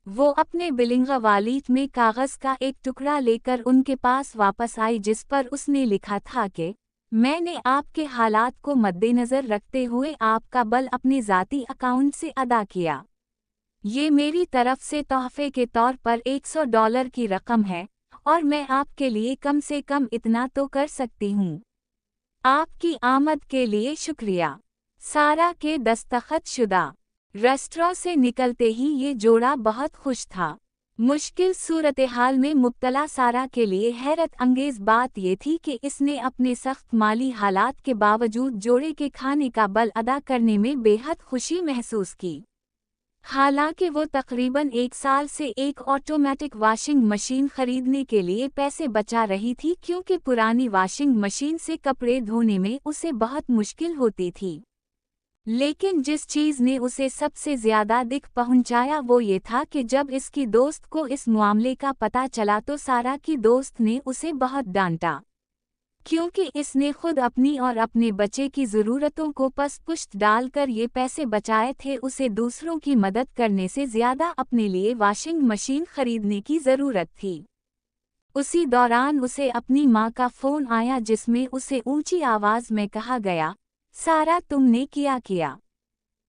وہ اپنے billing wallet میں کاغذ کا ایک ٹکڑا لے کر ان کے پاس واپس آئی جس پر اس نے لکھا تھا کہ میں نے آپ کے حالات کو مد نظر رکھتے ہوئے آپ کا بل اپنے ذاتی اکاؤنٹ سے ادا کیا۔ یہ میری طرف سے تحفے کے طور پر $100 کی رقم ہے اور میں آپ کے لیے کم سے کم اتنا تو کر سکتی ہوں۔ آپ کی آمد کے لیے شکریہ۔ سارہ کے دستخط شدہ۔ ریسٹوراں سے نکلتے ہی یہ جوڑا بہت خوش تھا۔ مشکل صورتحال میں مبتلا سارہ کے لیے حیرت انگیز بات یہ تھی کہ اس نے اپنے سخت مالی حالات کے باوجود جوڑے کے کھانے کا بل ادا کرنے میں بے حد خوشی محسوس کی۔ حالانکہ وہ تقریباً 1 سال سے ایک آٹومیٹک واشنگ مشین خریدنے کے لیے پیسے بچا رہی تھی کیونکہ پرانی واشنگ مشین سے کپڑے دھونے میں اسے بہت مشکل ہوتی تھی۔ لیکن جس چیز نے اسے سب سے زیادہ دکھ پہنچایا وہ یہ تھا کہ جب اس کی دوست کو اس معاملے کا پتہ چلا تو سارہ کی دوست نے اسے بہت ڈانٹا۔ کیونکہ اس نے خود اپنی اور اپنے بچے کی ضرورتوں کو پس پشت ڈال کر یہ پیسے بچائے تھے، اسے دوسروں کی مدد کرنے سے زیادہ اپنے لیے واشنگ مشین خریدنے کی ضرورت تھی۔ اسی دوران اسے اپنی ماں کا فون آیا جس میں اسے اونچی آواز میں کہا گیا، سارہ تم نے کیا کیا؟